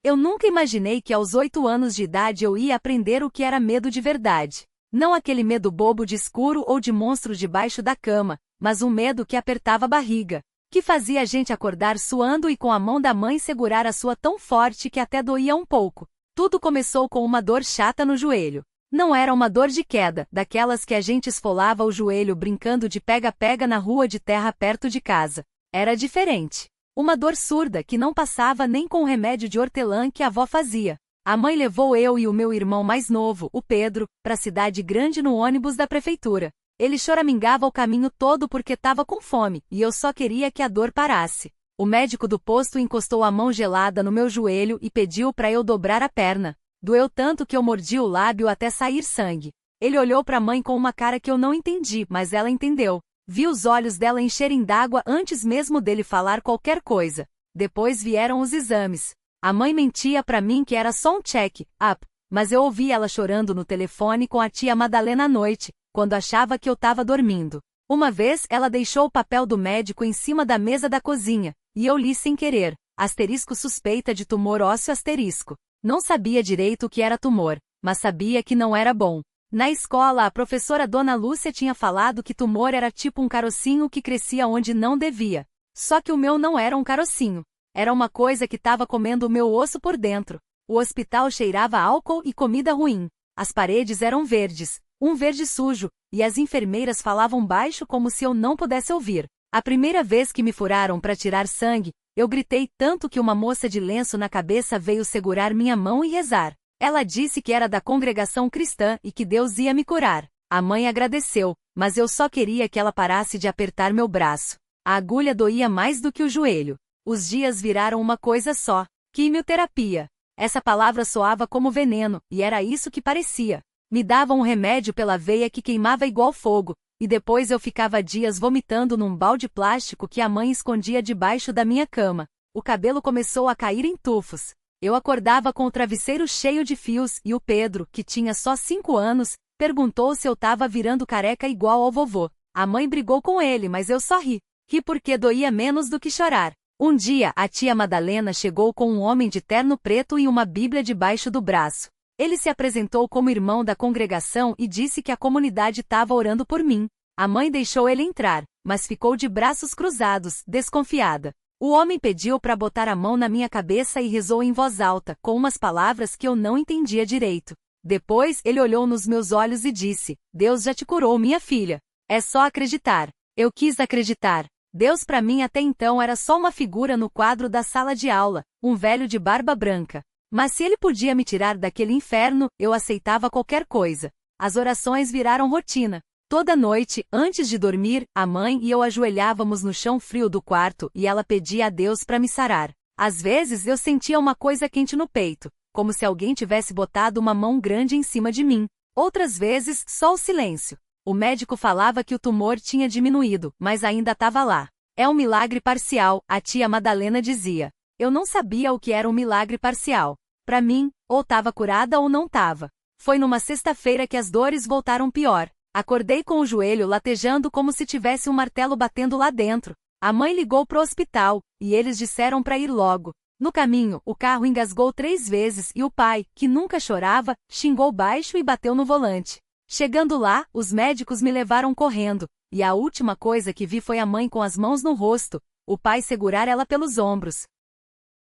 Eu nunca imaginei que aos 8 anos de idade eu ia aprender o que era medo de verdade. Não aquele medo bobo de escuro ou de monstro debaixo da cama, mas um medo que apertava a barriga, que fazia a gente acordar suando e com a mão da mãe segurar a sua tão forte que até doía um pouco. Tudo começou com uma dor chata no joelho. Não era uma dor de queda, daquelas que a gente esfolava o joelho brincando de pega-pega na rua de terra perto de casa. Era diferente. Uma dor surda que não passava nem com o remédio de hortelã que a avó fazia. A mãe levou eu e o meu irmão mais novo, o Pedro, para a cidade grande no ônibus da prefeitura. Ele choramingava o caminho todo porque estava com fome, e eu só queria que a dor parasse. O médico do posto encostou a mão gelada no meu joelho e pediu para eu dobrar a perna. Doeu tanto que eu mordi o lábio até sair sangue. Ele olhou para a mãe com uma cara que eu não entendi, mas ela entendeu. Vi os olhos dela encherem d'água antes mesmo dele falar qualquer coisa. Depois vieram os exames. A mãe mentia para mim que era só um check-up, mas eu ouvi ela chorando no telefone com a tia Madalena à noite, quando achava que eu estava dormindo. Uma vez ela deixou o papel do médico em cima da mesa da cozinha, e eu li sem querer, asterisco suspeita de tumor ósseo asterisco. Não sabia direito o que era tumor, mas sabia que não era bom. Na escola a professora Dona Lúcia tinha falado que tumor era tipo um carocinho que crescia onde não devia. Só que o meu não era um carocinho. Era uma coisa que estava comendo o meu osso por dentro. O hospital cheirava álcool e comida ruim. As paredes eram verdes, um verde sujo, e as enfermeiras falavam baixo como se eu não pudesse ouvir. A primeira vez que me furaram para tirar sangue, eu gritei tanto que uma moça de lenço na cabeça veio segurar minha mão e rezar. Ela disse que era da congregação cristã e que Deus ia me curar. A mãe agradeceu, mas eu só queria que ela parasse de apertar meu braço. A agulha doía mais do que o joelho. Os dias viraram uma coisa só: quimioterapia. Essa palavra soava como veneno, e era isso que parecia. Me davam um remédio pela veia que queimava igual fogo, e depois eu ficava dias vomitando num balde plástico que a mãe escondia debaixo da minha cama. O cabelo começou a cair em tufos. Eu acordava com o travesseiro cheio de fios e o Pedro, que tinha só 5 anos, perguntou se eu estava virando careca igual ao vovô. A mãe brigou com ele, mas eu só ri. Ri porque doía menos do que chorar. Um dia, a tia Madalena chegou com um homem de terno preto e uma Bíblia debaixo do braço. Ele se apresentou como irmão da congregação e disse que a comunidade estava orando por mim. A mãe deixou ele entrar, mas ficou de braços cruzados, desconfiada. O homem pediu para botar a mão na minha cabeça e rezou em voz alta, com umas palavras que eu não entendia direito. Depois, ele olhou nos meus olhos e disse: Deus já te curou, minha filha. É só acreditar. Eu quis acreditar. Deus para mim até então era só uma figura no quadro da sala de aula, um velho de barba branca. Mas se ele podia me tirar daquele inferno, eu aceitava qualquer coisa. As orações viraram rotina. Toda noite, antes de dormir, a mãe e eu ajoelhávamos no chão frio do quarto e ela pedia a Deus para me sarar. Às vezes eu sentia uma coisa quente no peito, como se alguém tivesse botado uma mão grande em cima de mim. Outras vezes, só o silêncio. O médico falava que o tumor tinha diminuído, mas ainda estava lá. É um milagre parcial, a tia Madalena dizia. Eu não sabia o que era um milagre parcial. Para mim, ou estava curada ou não estava. Foi numa sexta-feira que as dores voltaram pior. Acordei com o joelho latejando como se tivesse um martelo batendo lá dentro. A mãe ligou pro hospital, e eles disseram para ir logo. No caminho, o carro engasgou 3 vezes e o pai, que nunca chorava, xingou baixo e bateu no volante. Chegando lá, os médicos me levaram correndo, e a última coisa que vi foi a mãe com as mãos no rosto, o pai segurar ela pelos ombros.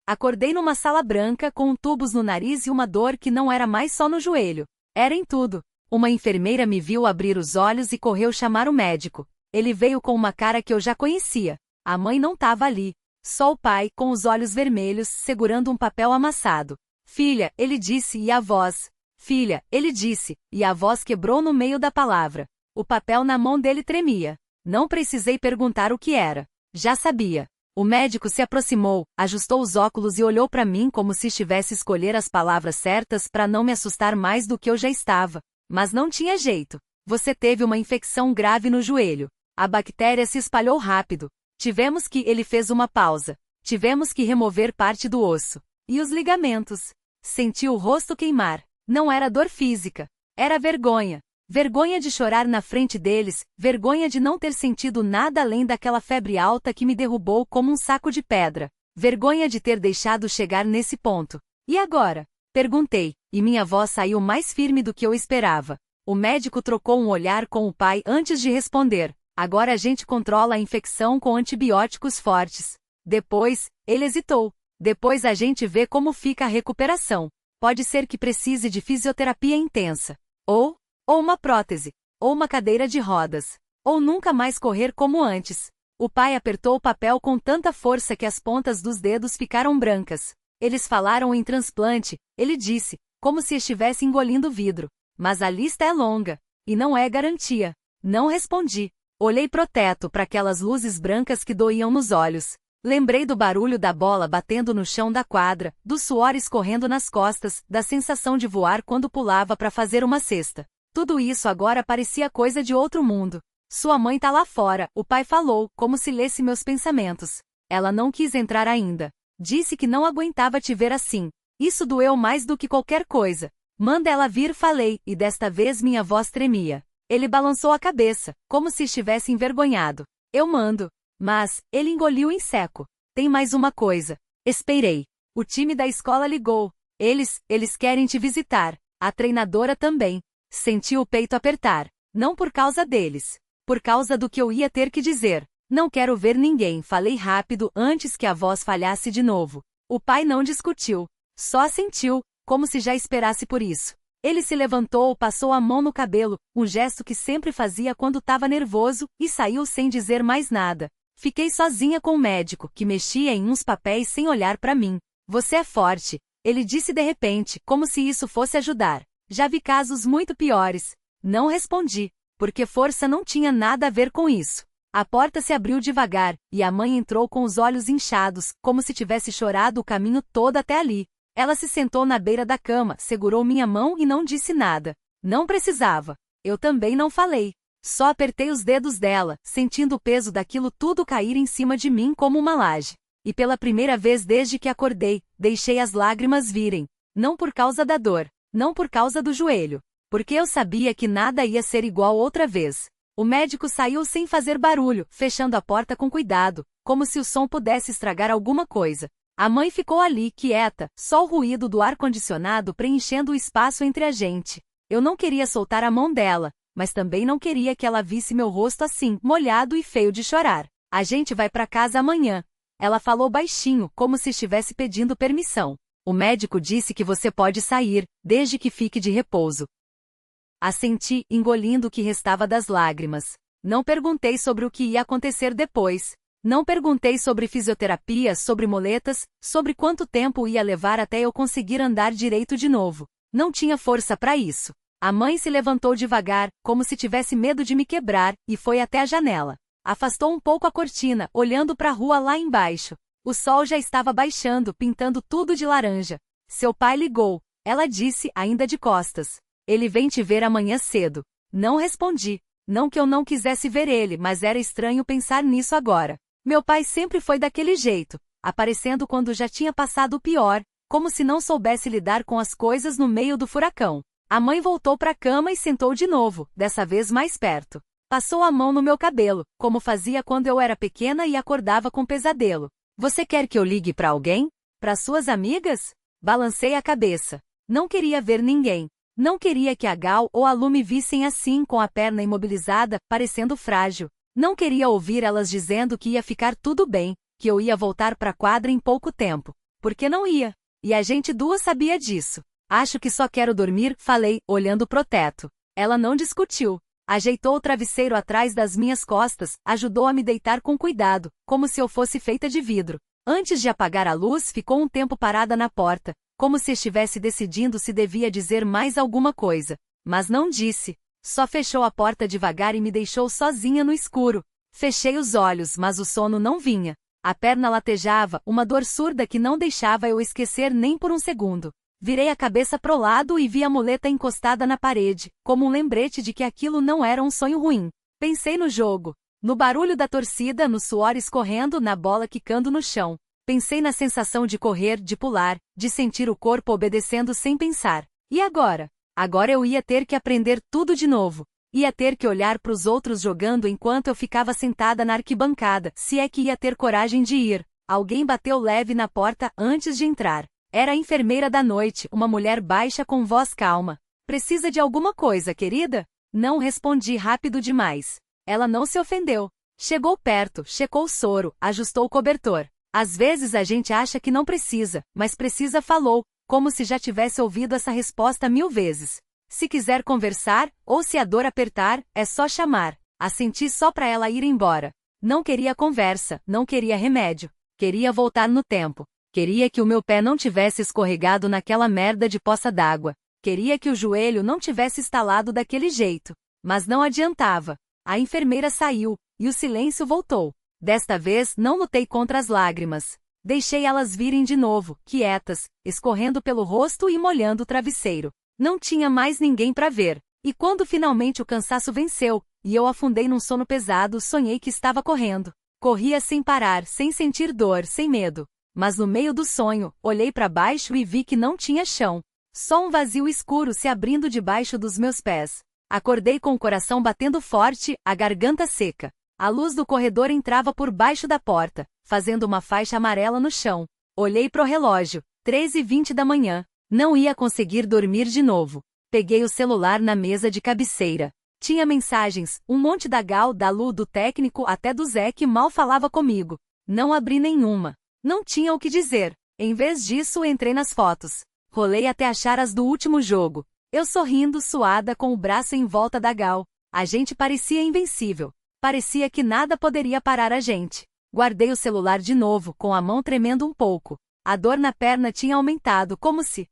Acordei numa sala branca com tubos no nariz e uma dor que não era mais só no joelho. Era em tudo. Uma enfermeira me viu abrir os olhos e correu chamar o médico. Ele veio com uma cara que eu já conhecia. A mãe não estava ali. Só o pai, com os olhos vermelhos, segurando um papel amassado. Filha, ele disse, e a voz. Filha, ele disse, e a voz quebrou no meio da palavra. O papel na mão dele tremia. Não precisei perguntar o que era. Já sabia. O médico se aproximou, ajustou os óculos e olhou para mim como se estivesse a escolher as palavras certas para não me assustar mais do que eu já estava. Mas não tinha jeito. Você teve uma infecção grave no joelho. A bactéria se espalhou rápido. Ele fez uma pausa. Tivemos que remover parte do osso. E os ligamentos. Senti o rosto queimar. Não era dor física. Era vergonha. Vergonha de chorar na frente deles, vergonha de não ter sentido nada além daquela febre alta que me derrubou como um saco de pedra. Vergonha de ter deixado chegar nesse ponto. E agora? Perguntei, e minha voz saiu mais firme do que eu esperava. O médico trocou um olhar com o pai antes de responder. Agora a gente controla a infecção com antibióticos fortes. Depois, ele hesitou. Depois a gente vê como fica a recuperação. Pode ser que precise de fisioterapia intensa. Ou uma prótese. Ou uma cadeira de rodas. Ou nunca mais correr como antes. O pai apertou o papel com tanta força que as pontas dos dedos ficaram brancas. Eles falaram em transplante, ele disse, como se estivesse engolindo vidro. Mas a lista é longa. E não é garantia. Não respondi. Olhei pro teto, para aquelas luzes brancas que doíam nos olhos. Lembrei do barulho da bola batendo no chão da quadra, do suor escorrendo nas costas, da sensação de voar quando pulava para fazer uma cesta. Tudo isso agora parecia coisa de outro mundo. Sua mãe tá lá fora, o pai falou, como se lesse meus pensamentos. Ela não quis entrar ainda. Disse que não aguentava te ver assim. Isso doeu mais do que qualquer coisa. Manda ela vir, falei, e desta vez minha voz tremia. Ele balançou a cabeça, como se estivesse envergonhado. Eu mando. Mas, ele engoliu em seco. Tem mais uma coisa. Esperei. O time da escola ligou. Eles querem te visitar. A treinadora também. Senti o peito apertar. Não por causa deles. Por causa do que eu ia ter que dizer. Não quero ver ninguém, falei rápido antes que a voz falhasse de novo. O pai não discutiu. Só assentiu, como se já esperasse por isso. Ele se levantou, passou a mão no cabelo, um gesto que sempre fazia quando estava nervoso, e saiu sem dizer mais nada. Fiquei sozinha com o médico, que mexia em uns papéis sem olhar para mim. Você é forte, ele disse de repente, como se isso fosse ajudar. Já vi casos muito piores. Não respondi, porque força não tinha nada a ver com isso. A porta se abriu devagar, e a mãe entrou com os olhos inchados, como se tivesse chorado o caminho todo até ali. Ela se sentou na beira da cama, segurou minha mão e não disse nada. Não precisava. Eu também não falei. Só apertei os dedos dela, sentindo o peso daquilo tudo cair em cima de mim como uma laje. E pela primeira vez desde que acordei, deixei as lágrimas virem. Não por causa da dor, não por causa do joelho. Porque eu sabia que nada ia ser igual outra vez. O médico saiu sem fazer barulho, fechando a porta com cuidado, como se o som pudesse estragar alguma coisa. A mãe ficou ali, quieta, só o ruído do ar-condicionado preenchendo o espaço entre a gente. Eu não queria soltar a mão dela, mas também não queria que ela visse meu rosto assim, molhado e feio de chorar. A gente vai para casa amanhã. Ela falou baixinho, como se estivesse pedindo permissão. O médico disse que você pode sair, desde que fique de repouso. Assenti, engolindo o que restava das lágrimas. Não perguntei sobre o que ia acontecer depois. Não perguntei sobre fisioterapia, sobre moletas, sobre quanto tempo ia levar até eu conseguir andar direito de novo. Não tinha força para isso. A mãe se levantou devagar, como se tivesse medo de me quebrar, e foi até a janela. Afastou um pouco a cortina, olhando para a rua lá embaixo. O sol já estava baixando, pintando tudo de laranja. Seu pai ligou. Ela disse, ainda de costas. Ele vem te ver amanhã cedo. Não respondi. Não que eu não quisesse ver ele, mas era estranho pensar nisso agora. Meu pai sempre foi daquele jeito, aparecendo quando já tinha passado o pior, como se não soubesse lidar com as coisas no meio do furacão. A mãe voltou para a cama e sentou de novo, dessa vez mais perto. Passou a mão no meu cabelo, como fazia quando eu era pequena e acordava com pesadelo. Você quer que eu ligue para alguém? Para suas amigas? Balancei a cabeça. Não queria ver ninguém. Não queria que a Gal ou a Lu me vissem assim, com a perna imobilizada, parecendo frágil. Não queria ouvir elas dizendo que ia ficar tudo bem, que eu ia voltar para a quadra em pouco tempo. Porque não ia. E a gente duas sabia disso. Acho que só quero dormir, falei, olhando pro teto. Ela não discutiu. Ajeitou o travesseiro atrás das minhas costas, ajudou a me deitar com cuidado, como se eu fosse feita de vidro. Antes de apagar a luz, ficou um tempo parada na porta, como se estivesse decidindo se devia dizer mais alguma coisa. Mas não disse. Só fechou a porta devagar e me deixou sozinha no escuro. Fechei os olhos, mas o sono não vinha. A perna latejava, uma dor surda que não deixava eu esquecer nem por um segundo. Virei a cabeça pro lado e vi a muleta encostada na parede, como um lembrete de que aquilo não era um sonho ruim. Pensei no jogo, no barulho da torcida, no suor escorrendo, na bola quicando no chão. Pensei na sensação de correr, de pular, de sentir o corpo obedecendo sem pensar. E agora? Agora eu ia ter que aprender tudo de novo. Ia ter que olhar para os outros jogando enquanto eu ficava sentada na arquibancada, se é que ia ter coragem de ir. Alguém bateu leve na porta antes de entrar. Era a enfermeira da noite, uma mulher baixa com voz calma. Precisa de alguma coisa, querida? Não respondi rápido demais. Ela não se ofendeu. Chegou perto, checou o soro, ajustou o cobertor. Às vezes a gente acha que não precisa, mas precisa, falou, como se já tivesse ouvido essa resposta 1000 vezes. Se quiser conversar, ou se a dor apertar, é só chamar. Assenti só para ela ir embora. Não queria conversa, não queria remédio. Queria voltar no tempo. Queria que o meu pé não tivesse escorregado naquela merda de poça d'água. Queria que o joelho não tivesse estalado daquele jeito. Mas não adiantava. A enfermeira saiu, e o silêncio voltou. Desta vez não lutei contra as lágrimas. Deixei elas virem de novo, quietas, escorrendo pelo rosto e molhando o travesseiro. Não tinha mais ninguém para ver. E quando finalmente o cansaço venceu, e eu afundei num sono pesado, sonhei que estava correndo. Corria sem parar, sem sentir dor, sem medo. Mas no meio do sonho, olhei para baixo e vi que não tinha chão. Só um vazio escuro se abrindo debaixo dos meus pés. Acordei com o coração batendo forte, a garganta seca. A luz do corredor entrava por baixo da porta, fazendo uma faixa amarela no chão. Olhei pro relógio, 3h20 da manhã. Não ia conseguir dormir de novo. Peguei o celular na mesa de cabeceira. Tinha mensagens, um monte da Gal, da Lu, do técnico, até do Zé que mal falava comigo. Não abri nenhuma. Não tinha o que dizer. Em vez disso, entrei nas fotos. Rolei até achar as do último jogo. Eu sorrindo, suada, com o braço em volta da Gal. A gente parecia invencível. Parecia que nada poderia parar a gente. Guardei o celular de novo, com a mão tremendo um pouco. A dor na perna tinha aumentado, como se...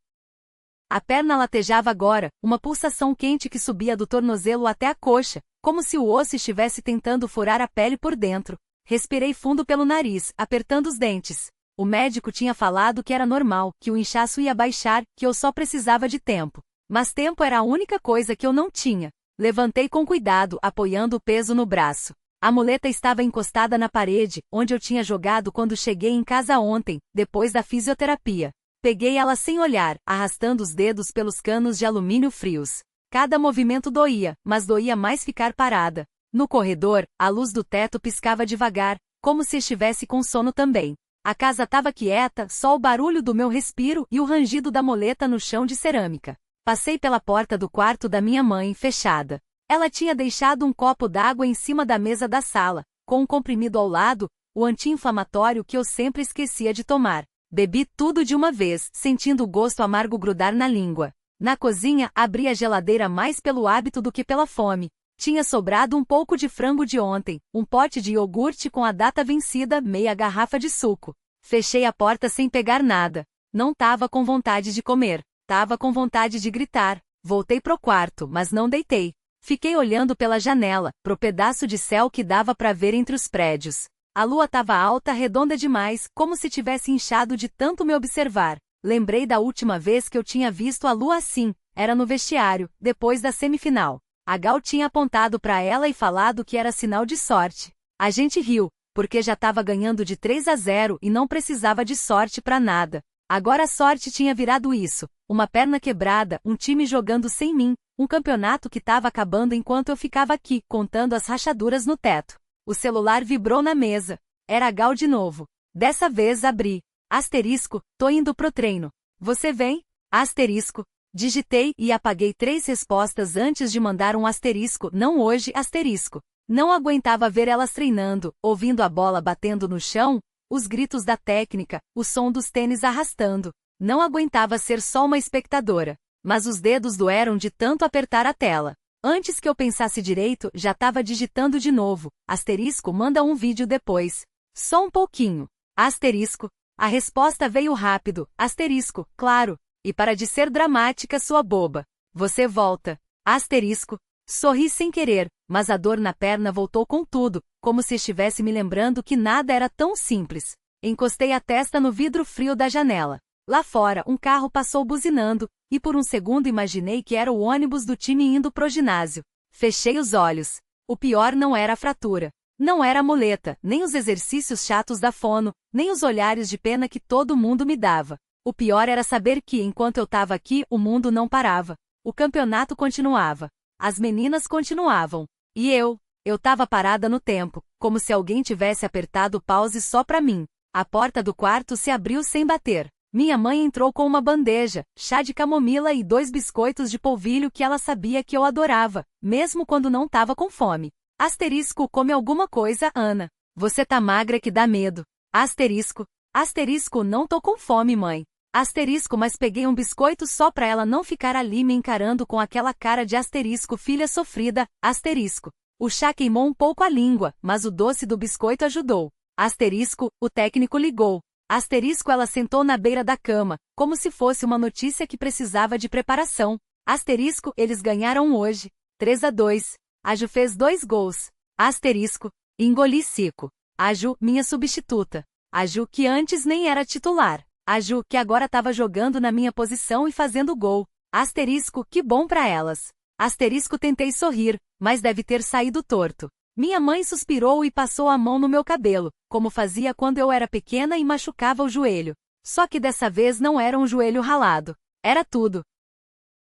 A perna latejava agora, uma pulsação quente que subia do tornozelo até a coxa, como se o osso estivesse tentando furar a pele por dentro. Respirei fundo pelo nariz, apertando os dentes. O médico tinha falado que era normal, que o inchaço ia baixar, que eu só precisava de tempo. Mas tempo era a única coisa que eu não tinha. Levantei com cuidado, apoiando o peso no braço. A muleta estava encostada na parede, onde eu tinha jogado quando cheguei em casa ontem, depois da fisioterapia. Peguei ela sem olhar, arrastando os dedos pelos canos de alumínio frios. Cada movimento doía, mas doía mais ficar parada. No corredor, a luz do teto piscava devagar, como se estivesse com sono também. A casa estava quieta, só o barulho do meu respiro e o rangido da moleta no chão de cerâmica. Passei pela porta do quarto da minha mãe, fechada. Ela tinha deixado um copo d'água em cima da mesa da sala, com um comprimido ao lado, o anti-inflamatório que eu sempre esquecia de tomar. Bebi tudo de uma vez, sentindo o gosto amargo grudar na língua. Na cozinha, abri a geladeira mais pelo hábito do que pela fome. Tinha sobrado um pouco de frango de ontem, um pote de iogurte com a data vencida, meia garrafa de suco. Fechei a porta sem pegar nada. Não tava com vontade de comer. Tava com vontade de gritar. Voltei pro quarto, mas não deitei. Fiquei olhando pela janela, pro pedaço de céu que dava para ver entre os prédios. A lua tava alta, redonda demais, como se tivesse inchado de tanto me observar. Lembrei da última vez que eu tinha visto a lua assim, era no vestiário, depois da semifinal. A Gal tinha apontado para ela e falado que era sinal de sorte. A gente riu, porque já estava ganhando de 3-0 e não precisava de sorte para nada. Agora a sorte tinha virado isso, uma perna quebrada, um time jogando sem mim, um campeonato que estava acabando enquanto eu ficava aqui, contando as rachaduras no teto. O celular vibrou na mesa. Era a Gal de novo. Dessa vez abri. Asterisco, tô indo pro treino. Você vem? Asterisco. Digitei e apaguei 3 respostas antes de mandar um asterisco, não hoje, asterisco. Não aguentava ver elas treinando, ouvindo a bola batendo no chão, os gritos da técnica, o som dos tênis arrastando. Não aguentava ser só uma espectadora. Mas os dedos doeram de tanto apertar a tela. Antes que eu pensasse direito, já estava digitando de novo. Asterisco, manda um vídeo depois. Só um pouquinho. Asterisco. A resposta veio rápido. Asterisco, claro. E para de ser dramática, sua boba. Você volta. Asterisco. Sorri sem querer, mas a dor na perna voltou com tudo, como se estivesse me lembrando que nada era tão simples. Encostei a testa no vidro frio da janela. Lá fora, um carro passou buzinando, e por um segundo imaginei que era o ônibus do time indo pro ginásio. Fechei os olhos. O pior não era a fratura. Não era a muleta, nem os exercícios chatos da fono, nem os olhares de pena que todo mundo me dava. O pior era saber que, enquanto eu estava aqui, o mundo não parava. O campeonato continuava. As meninas continuavam. E eu estava parada no tempo, como se alguém tivesse apertado pause só pra mim. A porta do quarto se abriu sem bater. Minha mãe entrou com uma bandeja, chá de camomila e 2 biscoitos de polvilho que ela sabia que eu adorava, mesmo quando não tava com fome. Asterisco, come alguma coisa, Ana. Você tá magra que dá medo. Asterisco. Asterisco, não tô com fome, mãe. Asterisco, mas peguei um biscoito só pra ela não ficar ali me encarando com aquela cara de asterisco, filha sofrida. Asterisco. O chá queimou um pouco a língua, mas o doce do biscoito ajudou. Asterisco, o técnico ligou. Asterisco, ela sentou na beira da cama, como se fosse uma notícia que precisava de preparação. Asterisco, eles ganharam hoje. 3-2. A Ju fez 2 gols. Asterisco. Engoli seco. A Ju, minha substituta. A Ju, que antes nem era titular. A Ju, que agora estava jogando na minha posição e fazendo gol. Asterisco, que bom pra elas. Asterisco, tentei sorrir, mas deve ter saído torto. Minha mãe suspirou e passou a mão no meu cabelo, como fazia quando eu era pequena e machucava o joelho. Só que dessa vez não era um joelho ralado. Era tudo.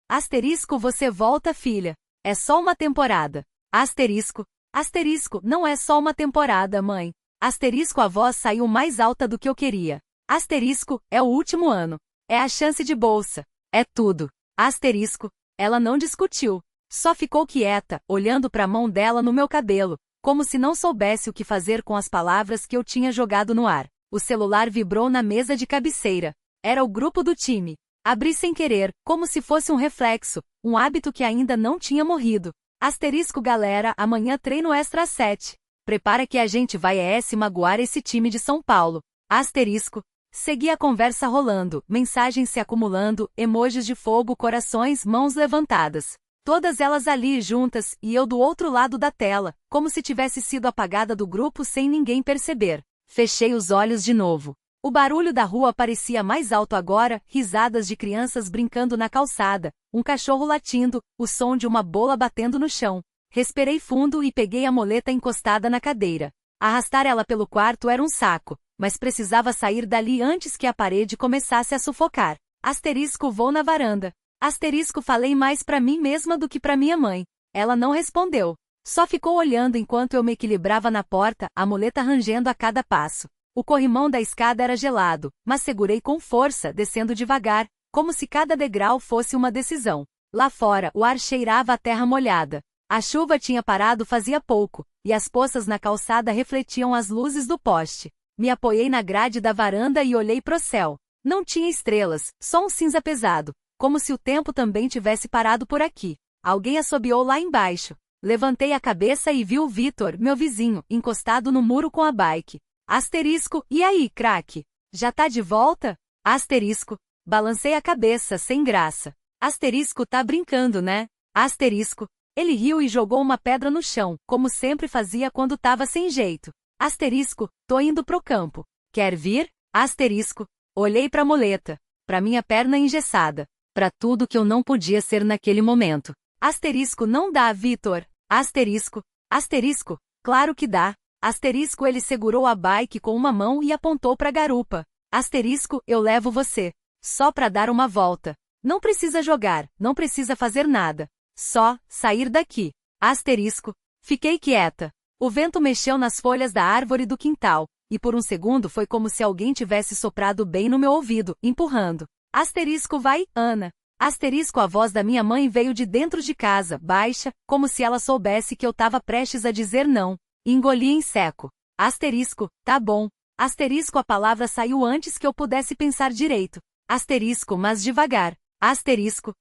Asterisco, você volta, filha. É só uma temporada. Asterisco. Asterisco, não é só uma temporada, mãe. Asterisco, a voz saiu mais alta do que eu queria. Asterisco, é o último ano. É a chance de bolsa. É tudo. Asterisco. Ela não discutiu. Só ficou quieta, olhando para a mão dela no meu cabelo, como se não soubesse o que fazer com as palavras que eu tinha jogado no ar. O celular vibrou na mesa de cabeceira. Era o grupo do time. Abri sem querer, como se fosse um reflexo, um hábito que ainda não tinha morrido. Asterisco, galera, amanhã treino extra às 7. Prepara que a gente vai se magoar esse time de São Paulo. Asterisco. Segui a conversa rolando, mensagens se acumulando, emojis de fogo, corações, mãos levantadas. Todas elas ali juntas, e eu do outro lado da tela, como se tivesse sido apagada do grupo sem ninguém perceber. Fechei os olhos de novo. O barulho da rua parecia mais alto agora, risadas de crianças brincando na calçada, um cachorro latindo, o som de uma bola batendo no chão. Respirei fundo e peguei a moleta encostada na cadeira. Arrastar ela pelo quarto era um saco, mas precisava sair dali antes que a parede começasse a sufocar. Asterisco, vou na varanda. Asterisco, falei mais pra mim mesma do que pra minha mãe. Ela não respondeu. Só ficou olhando enquanto eu me equilibrava na porta, a muleta rangendo a cada passo. O corrimão da escada era gelado, mas segurei com força, descendo devagar, como se cada degrau fosse uma decisão. Lá fora, o ar cheirava a terra molhada. A chuva tinha parado fazia pouco, e as poças na calçada refletiam as luzes do poste. Me apoiei na grade da varanda e olhei pro céu. Não tinha estrelas, só um cinza pesado. Como se o tempo também tivesse parado por aqui. Alguém assobiou lá embaixo. Levantei a cabeça e vi o Vitor, meu vizinho, encostado no muro com a bike. Asterisco, e aí, craque? Já tá de volta? Asterisco. Balancei a cabeça, sem graça. Asterisco, tá brincando, né? Asterisco. Ele riu e jogou uma pedra no chão, como sempre fazia quando tava sem jeito. Asterisco, tô indo pro campo. Quer vir? Asterisco. Olhei pra muleta. Pra minha perna engessada. Pra tudo que eu não podia ser naquele momento. Asterisco, não dá, Vitor. Asterisco. Asterisco. Claro que dá. Asterisco, ele segurou a bike com uma mão e apontou pra garupa. Asterisco, eu levo você. Só pra dar uma volta. Não precisa jogar, não precisa fazer nada. Só sair daqui. Asterisco. Fiquei quieta. O vento mexeu nas folhas da árvore do quintal, e por um segundo foi como se alguém tivesse soprado bem no meu ouvido, empurrando. Asterisco, vai, Ana. Asterisco, a voz da minha mãe veio de dentro de casa, baixa, como se ela soubesse que eu tava prestes a dizer não. Engoli em seco. Asterisco, tá bom. Asterisco, a palavra saiu antes que eu pudesse pensar direito. Asterisco, mas devagar. Asterisco.